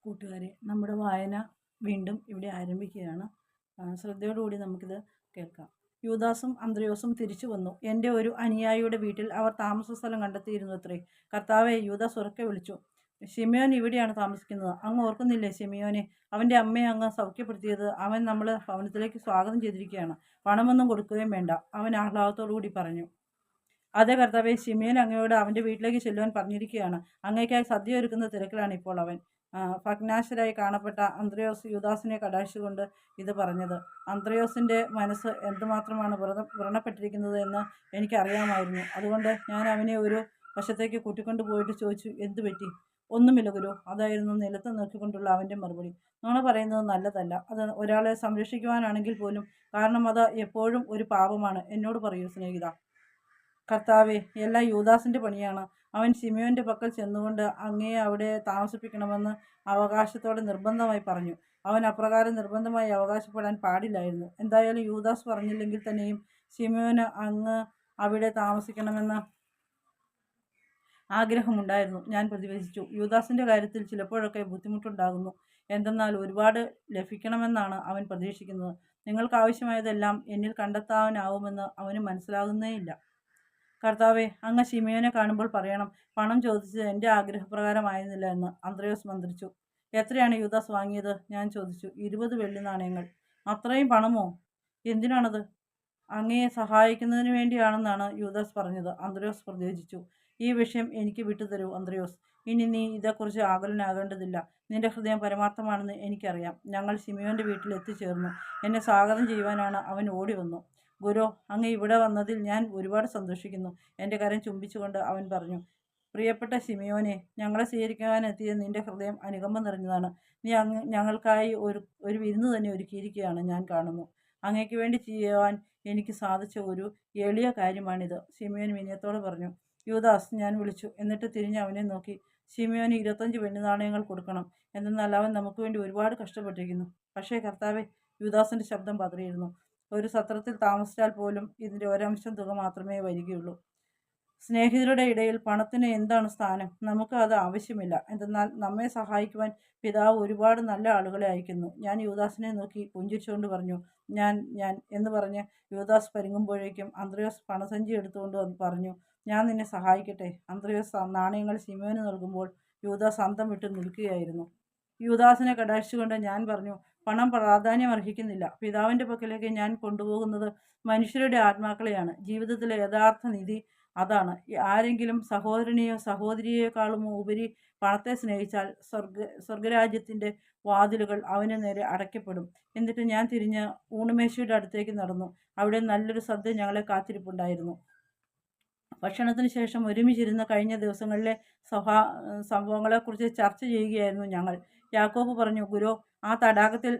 കൂട്ടുകാരെ, നമ്മുടെ വായന വീണ്ടും ഇവിടെ ആരംഭിക്കുകയാണ്. ശ്രദ്ധയോടുകൂടി നമുക്കിത് കേൾക്കാം. യൂദാസും അന്ത്രയോസും തിരിച്ചു വന്നു. എൻ്റെ ഒരു അനുയായിയുടെ വീട്ടിൽ അവർ താമസ സ്ഥലം കണ്ടെത്തിയിരുന്നത്രേ. കർത്താവെ, യൂദാസ് ഉറക്കെ വിളിച്ചു, ശിമയോൻ ഇവിടെയാണ് താമസിക്കുന്നത്. അങ്ങ് ഓർക്കുന്നില്ലേ ശിമയോനെ? അവൻ്റെ അമ്മയെ അങ്ങ് സൗഖ്യപ്പെടുത്തിയത്. അവൻ നമ്മൾ ഭവനത്തിലേക്ക് സ്വാഗതം ചെയ്തിരിക്കുകയാണ്. പണമൊന്നും കൊടുക്കുകയും വേണ്ട, അവൻ ആഹ്ലാദത്തോടു കൂടി പറഞ്ഞു. അതെ കർത്താവെ, ശിമയോൻ അങ്ങയോട് അവൻ്റെ വീട്ടിലേക്ക് ചെല്ലുവാൻ പറഞ്ഞിരിക്കുകയാണ്. അങ്ങേയ്ക്കായി സദ്യ ഒരുക്കുന്ന തിരക്കിലാണ് ഇപ്പോൾ അവൻ. ഭഗ്നാശരായി കാണപ്പെട്ട അന്ത്രയോസ് യൂദാസിനെ കടാക്ഷിച്ചുകൊണ്ട് ഇത് പറഞ്ഞത്. അന്ത്രയോസിൻ്റെ മനസ്സ് എന്തുമാത്രമാണ് വ്രണപ്പെട്ടിരിക്കുന്നത് എന്ന് എനിക്കറിയാമായിരുന്നു. അതുകൊണ്ട് ഞാൻ അവനെ ഒരു വശത്തേക്ക് കൂട്ടിക്കൊണ്ടു പോയിട്ട് ചോദിച്ചു, എന്തു പറ്റി? ഒന്നുമില്ല ഗുരു, അതായിരുന്നു നിലത്ത് നോക്കിക്കൊണ്ടുള്ള അവൻ്റെ മറുപടി. നുണ പറയുന്നത് നല്ലതല്ല, അത് ഒരാളെ സംരക്ഷിക്കുവാനാണെങ്കിൽ പോലും. കാരണം അത് എപ്പോഴും ഒരു പാപമാണ്. എന്നോട് പറയൂ സ്നേഹിത. കർത്താവെ, എല്ലാം യൂദാസിൻ്റെ പണിയാണ്. അവൻ ശിമയോൻ്റെ പക്കൽ ചെന്നുകൊണ്ട് അങ്ങയെ അവിടെ താമസിപ്പിക്കണമെന്ന് അവകാശത്തോടെ നിർബന്ധമായി പറഞ്ഞു. അവൻ അപ്രകാരം നിർബന്ധമായി അവകാശപ്പെടാൻ പാടില്ലായിരുന്നു. എന്തായാലും യൂദാസ് പറഞ്ഞില്ലെങ്കിൽ തന്നെയും ശിമയോന് അങ്ങ് അവിടെ താമസിക്കണമെന്ന് ആഗ്രഹമുണ്ടായിരുന്നു. ഞാൻ പ്രതിവചിച്ചു. യൂദാസിൻ്റെ കാര്യത്തിൽ ചിലപ്പോഴൊക്കെ ബുദ്ധിമുട്ടുണ്ടാകുന്നു. എന്തെന്നാൽ ഒരുപാട് ലഭിക്കണമെന്നാണ് അവൻ പ്രതീക്ഷിക്കുന്നത്. നിങ്ങൾക്ക് ആവശ്യമായതെല്ലാം എന്നിൽ കണ്ടെത്താനാവുമെന്ന് അവന് മനസ്സിലാകുന്നേയില്ല. കർത്താവെ, അങ്ങ് ശിമയോനെ കാണുമ്പോൾ പറയണം, പണം ചോദിച്ചത് എൻ്റെ ആഗ്രഹപ്രകാരമായിരുന്നില്ല എന്ന്. അന്ത്രയോസ് മന്ത്രിച്ചു. എത്രയാണ് യൂദാസ് വാങ്ങിയത്? ഞാൻ ചോദിച്ചു. 20 വെള്ളി നാണയങ്ങൾ. അത്രയും പണമോ? എന്തിനാണത്? അങ്ങയെ സഹായിക്കുന്നതിന് വേണ്ടിയാണെന്നാണ് യൂദാസ് പറഞ്ഞത്. അന്ത്രയോസ് പ്രതിവചിച്ചു. ഈ വിഷയം എനിക്ക് വിട്ടുതരൂ അന്ത്രയോസ്. ഇനി നീ ഇതേക്കുറിച്ച് ആകുലനാകേണ്ടതില്ല. നിന്റെ ഹൃദയം പരമാർത്ഥമാണെന്ന് എനിക്കറിയാം. ഞങ്ങൾ ശിമയോൻ്റെ വീട്ടിൽ എത്തിച്ചേർന്നു. എന്നെ സ്വാഗതം ചെയ്യുവാനാണ് അവൻ ഓടി വന്നു. ഗുരു, അങ്ങ് ഇവിടെ വന്നതിൽ ഞാൻ ഒരുപാട് സന്തോഷിക്കുന്നു. എൻ്റെ കരം ചുംബിച്ചുകൊണ്ട് അവൻ പറഞ്ഞു. പ്രിയപ്പെട്ട ശിമയോനെ, ഞങ്ങളെ സ്വീകരിക്കാനെത്തിയ നിന്റെ ഹൃദയം അനുകമ്പ നിറഞ്ഞതാണ്. നീ ഞങ്ങൾക്കായി ഒരു വിരുന്ന് തന്നെ ഒരുക്കിയിരിക്കുകയാണ് ഞാൻ കാണുന്നു. അങ്ങയ്ക്ക് വേണ്ടി ചെയ്യുവാൻ എനിക്ക് സാധിച്ച ഒരു എളിയ കാര്യമാണിത്. ശിമയോൻ വിനയത്തോടെ പറഞ്ഞു. യൂദാസ്, ഞാൻ വിളിച്ചു. എന്നിട്ട് തിരിഞ്ഞ് അവനെ നോക്കി. ശിമയോന് 25 വെള്ളി നാണയങ്ങൾ കൊടുക്കണം. എന്നാൽ അവൻ നമുക്ക് വേണ്ടി ഒരുപാട് കഷ്ടപ്പെട്ടിരിക്കുന്നു. പക്ഷേ കർത്താവെ, യൂദാസിൻ്റെ ശബ്ദം പതറിയിരുന്നു. ഒരു സത്രത്തിൽ താമസിച്ചാൽ പോലും ഇതിൻ്റെ ഒരംശം തുക മാത്രമേ വരികയുള്ളൂ. സ്നേഹിതരുടെ ഇടയിൽ പണത്തിന് എന്താണ് സ്ഥാനം? നമുക്ക് അത് ആവശ്യമില്ല. എന്തെന്നാൽ നമ്മെ സഹായിക്കുവാൻ പിതാവ് ഒരുപാട് നല്ല ആളുകളെ അയക്കുന്നു. ഞാൻ യൂദാസിനെ നോക്കി പുഞ്ചിരിച്ചുകൊണ്ട് പറഞ്ഞു. ഞാൻ ഞാൻ എന്ന് പറഞ്ഞ് യൂദാസ് പരുങ്ങുമ്പോഴേക്കും അന്ത്രയോസ് പണസഞ്ചി എടുത്തുകൊണ്ട് പറഞ്ഞു, ഞാൻ നിന്നെ സഹായിക്കട്ടെ. അന്ത്രയോസ് നാണയങ്ങൾ ശിമയോന് നൽകുമ്പോൾ യൂദാസ് അന്തം വിട്ട് നിൽക്കുകയായിരുന്നു. യൂദാസിനെ കടാക്ഷിച്ചുകൊണ്ട് ഞാൻ പറഞ്ഞു, പണം പ്രാധാന്യം അർഹിക്കുന്നില്ല. പിതാവിൻ്റെ പക്കലേക്ക് ഞാൻ കൊണ്ടുപോകുന്നത് മനുഷ്യരുടെ ആത്മാക്കളെയാണ്. ജീവിതത്തിലെ യഥാർത്ഥ നിധി അതാണ്. ആരെങ്കിലും സഹോദരനെയോ സഹോദരിയേക്കാളുമോ ഉപരി പണത്തെ സ്നേഹിച്ചാൽ സ്വർഗരാജ്യത്തിൻ്റെ വാതിലുകൾ അവന് നേരെ അടയ്ക്കപ്പെടും. എന്നിട്ട് ഞാൻ തിരിഞ്ഞ് ഊണുമേശയുടെ അടുത്തേക്ക് നടന്നു. അവിടെ നല്ലൊരു സദ്യ ഞങ്ങളെ കാത്തിരിപ്പുണ്ടായിരുന്നു. ഭക്ഷണത്തിന് ശേഷം ഒരുമിച്ചിരുന്ന് കഴിഞ്ഞ ദിവസങ്ങളിലെ സംഭവങ്ങളെക്കുറിച്ച് ചർച്ച ചെയ്യുകയായിരുന്നു ഞങ്ങൾ. യാക്കോബ് പറഞ്ഞു, ഗുരു, ആ തടാകത്തിൽ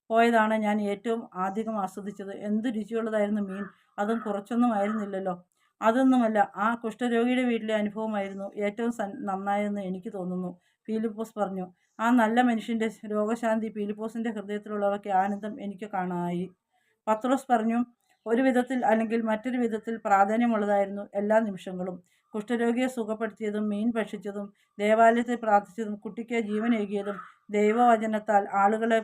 പോയതാണ് ഞാൻ ഏറ്റവും അധികം ആസ്വദിച്ചത്. എന്ത് രുചിയുള്ളതായിരുന്നു മീൻ! അതും കുറച്ചൊന്നും ആയിരുന്നില്ലല്ലോ. അതൊന്നുമല്ല, ആ കുഷ്ഠരോഗിയുടെ വീട്ടിലെ അനുഭവമായിരുന്നു ഏറ്റവും നന്നായതെന്ന് എനിക്ക് തോന്നുന്നു. ഫിലിപ്പോസ് പറഞ്ഞു. ആ നല്ല മനുഷ്യൻ്റെ രോഗശാന്തി ഫിലിപ്പോസിൻ്റെ ഹൃദയത്തിലുള്ളവയ്ക്ക് ആനന്ദം എനിക്ക് കാണാനായി. പത്രോസ് പറഞ്ഞു. ഒരു വിധത്തിൽ അല്ലെങ്കിൽ മറ്റൊരു വിധത്തിൽ പ്രാധാന്യമുള്ളതായിരുന്നു എല്ലാ നിമിഷങ്ങളും. കുഷ്ഠരോഗിയെ സുഖപ്പെടുത്തിയതും മീൻ ഭക്ഷിച്ചതും ദേവാലയത്തിൽ പ്രാർത്ഥിച്ചതും കുട്ടിക്ക് ജീവനേകിയതും ദൈവവചനത്താൽ ആളുകളെ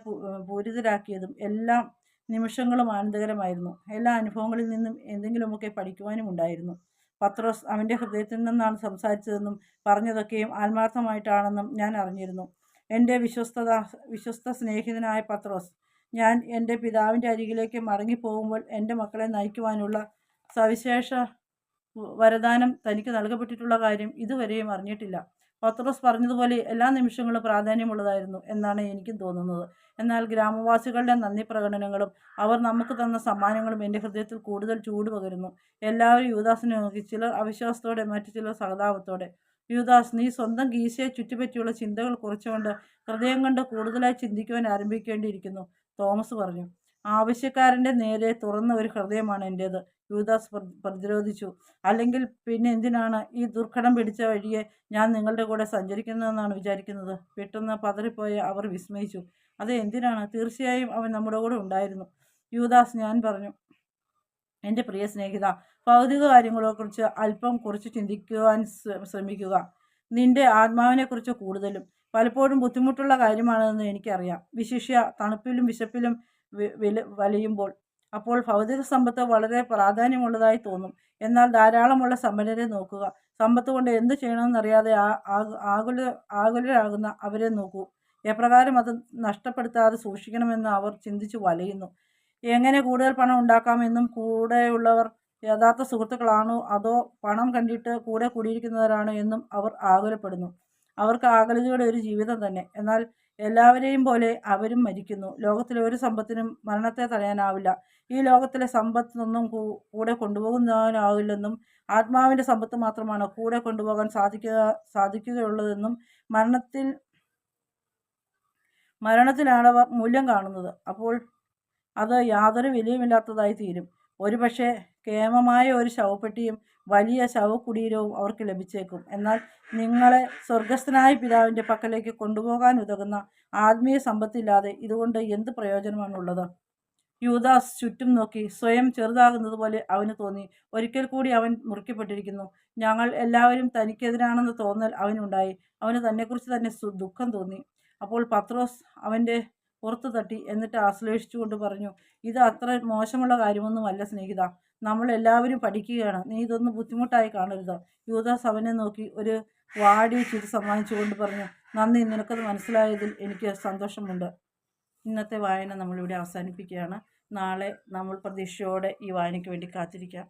പൂരിതരാക്കിയതും എല്ലാം നിമിഷങ്ങളും ആനന്ദകരമായിരുന്നു. എല്ലാ അനുഭവങ്ങളിൽ നിന്നും എന്തെങ്കിലുമൊക്കെ പഠിക്കുവാനും ഉണ്ടായിരുന്നു. പത്രോസ് അവൻ്റെ ഹൃദയത്തിൽ നിന്നാണ് സംസാരിച്ചതെന്നും പറഞ്ഞതൊക്കെയും ആത്മാർത്ഥമായിട്ടാണെന്നും ഞാൻ അറിഞ്ഞിരുന്നു. എൻ്റെ വിശ്വസ്ത സ്നേഹിതനായ പത്രോസ്. ഞാൻ എൻ്റെ പിതാവിൻ്റെ അരികിലേക്ക് മടങ്ങിപ്പോകുമ്പോൾ എൻ്റെ മക്കളെ നയിക്കുവാനുള്ള സവിശേഷ വരദാനം തനിക്ക് നൽകപ്പെട്ടിട്ടുള്ള കാര്യം ഇതുവരെയും അറിഞ്ഞിട്ടില്ല. പത്രോസ് പറഞ്ഞതുപോലെ എല്ലാ നിമിഷങ്ങളും പ്രാധാന്യമുള്ളതായിരുന്നു എന്നാണ് എനിക്കും തോന്നുന്നത്. എന്നാൽ ഗ്രാമവാസികളുടെ നന്ദി പ്രകടനങ്ങളും അവർ നമുക്ക് തന്ന സമ്മാനങ്ങളും എൻ്റെ ഹൃദയത്തിൽ കൂടുതൽ ചൂട് പകരുന്നു. എല്ലാവരും യൂദാസിനെ നോക്കി, ചിലർ അവിശ്വാസത്തോടെ, മറ്റു ചിലർ സഹതാപത്തോടെ. യൂദാസ്, നീ സ്വന്തം ഗീശയെ ചുറ്റിപ്പറ്റിയുള്ള ചിന്തകൾ കുറച്ചുകൊണ്ട് ഹൃദയം കൊണ്ട് കൂടുതലായി ചിന്തിക്കുവാൻ ആരംഭിക്കേണ്ടിയിരിക്കുന്നു, തോമസ് പറഞ്ഞു. ആവശ്യക്കാരൻ്റെ നേരെ തുറന്ന ഒരു ഹൃദയമാണ് എൻ്റേത്, യൂദാസ് പ്രതിരോധിച്ചു. അല്ലെങ്കിൽ പിന്നെ എന്തിനാണ് ഈ ദുർഘടം പിടിച്ച വഴിയെ ഞാൻ നിങ്ങളുടെ കൂടെ സഞ്ചരിക്കുന്നതെന്നാണ് വിചാരിക്കുന്നത്? പെട്ടെന്ന് പതറിപ്പോയ അവർ വിസ്മയിച്ചു. അത് എന്തിനാണ്? തീർച്ചയായും അവൻ നമ്മുടെ കൂടെ ഉണ്ടായിരുന്നു, യൂദാസ്, ഞാൻ പറഞ്ഞു. എൻ്റെ പ്രിയ സ്നേഹിത, ഭൗതിക കാര്യങ്ങളെക്കുറിച്ച് അല്പം കുറച്ച് ചിന്തിക്കുവാൻ ശ്രമിക്കുക. നിന്റെ ആത്മാവിനെക്കുറിച്ച് കൂടുതലും. പലപ്പോഴും ബുദ്ധിമുട്ടുള്ള കാര്യമാണെന്ന് എനിക്കറിയാം. വിശിഷ്യ തണുപ്പിലും വിശപ്പിലും വലയുമ്പോൾ. അപ്പോൾ ഭൗതിക സമ്പത്ത് വളരെ പ്രാധാന്യമുള്ളതായി തോന്നും. എന്നാൽ ധാരാളമുള്ള സമ്പന്നരെ നോക്കുക. സമ്പത്ത് കൊണ്ട് എന്ത് ചെയ്യണമെന്നറിയാതെ ആകുലരാകുന്ന അവരെ നോക്കൂ. എപ്രകാരം അത് നഷ്ടപ്പെടുത്താതെ സൂക്ഷിക്കണമെന്ന് അവർ ചിന്തിച്ചു വലയുന്നു. എങ്ങനെ കൂടുതൽ പണം ഉണ്ടാക്കാമെന്നും കൂടെയുള്ളവർ യഥാർത്ഥ സുഹൃത്തുക്കളാണോ അതോ പണം കണ്ടിട്ട് കൂടെ കൂടിയിരിക്കുന്നവരാണോ എന്നും അവർ ആകുലപ്പെടുന്നു. അവർക്ക് ആകുലതയുടെ ഒരു ജീവിതം തന്നെ. എന്നാൽ എല്ലാവരെയും പോലെ അവരും മരിക്കുന്നു. ലോകത്തിലെ ഒരു സമ്പത്തിനും മരണത്തെ തടയാനാവില്ല. ഈ ലോകത്തിലെ സമ്പത്തൊന്നും കൂടെ കൊണ്ടുപോകുന്നതിനാവില്ലെന്നും ആത്മാവിൻ്റെ സമ്പത്ത് മാത്രമാണ് കൂടെ കൊണ്ടുപോകാൻ സാധിക്കുകയുള്ളതെന്നും മരണത്തിലാണവർ മൂല്യം കാണുന്നത്. അപ്പോൾ അത് യാതൊരു വിലയുമില്ലാത്തതായി തീരും. ഒരുപക്ഷെ കേമമായ ഒരു ശവപ്പെട്ടിയും വലിയ ശവകുടീരവും അവർക്ക് ലഭിച്ചേക്കും. എന്നാൽ നിങ്ങളെ സ്വർഗസ്ഥനായ പിതാവിൻ്റെ പക്കലേക്ക് കൊണ്ടുപോകാൻ ഉതകുന്ന ആത്മീയ സമ്പത്തില്ലാതെ ഇതുകൊണ്ട് എന്ത് പ്രയോജനമാണുള്ളത്? യൂദാസ് ചുറ്റും നോക്കി. സ്വയം ചെറുതാകുന്നത് പോലെ അവന് തോന്നി. ഒരിക്കൽ കൂടി അവൻ മുറിക്കപ്പെട്ടിരിക്കുന്നു. ഞങ്ങൾ എല്ലാവരും തനിക്കെതിരാണെന്ന തോന്നൽ അവനുണ്ടായി. അവന് തന്നെക്കുറിച്ച് തന്നെ ദുഃഖം തോന്നി. അപ്പോൾ പത്രോസ് അവൻ്റെ പുറത്തു തട്ടി. എന്നിട്ട് ആശ്ലേഷിച്ചുകൊണ്ട് പറഞ്ഞു, ഇത് അത്ര മോശമുള്ള കാര്യമൊന്നുമല്ല സ്നേഹിത. നമ്മൾ എല്ലാവരും പഠിക്കുകയാണ്. നീ ഇതൊന്നും ബുദ്ധിമുട്ടായി കാണരുത്. യൂദാസ് അവനെ നോക്കി ഒരു വാടിയ ചിരി സമ്മാനിച്ചുകൊണ്ട് പറഞ്ഞു, നന്ദി, നിനക്കത് മനസ്സിലായതിൽ എനിക്ക് സന്തോഷമുണ്ട്. ഇന്നത്തെ വായന നമ്മളിവിടെ അവസാനിപ്പിക്കുകയാണ്. നാളെ നമ്മൾ പ്രതീക്ഷയോടെ ഈ വായനയ്ക്ക് വേണ്ടി കാത്തിരിക്കാം.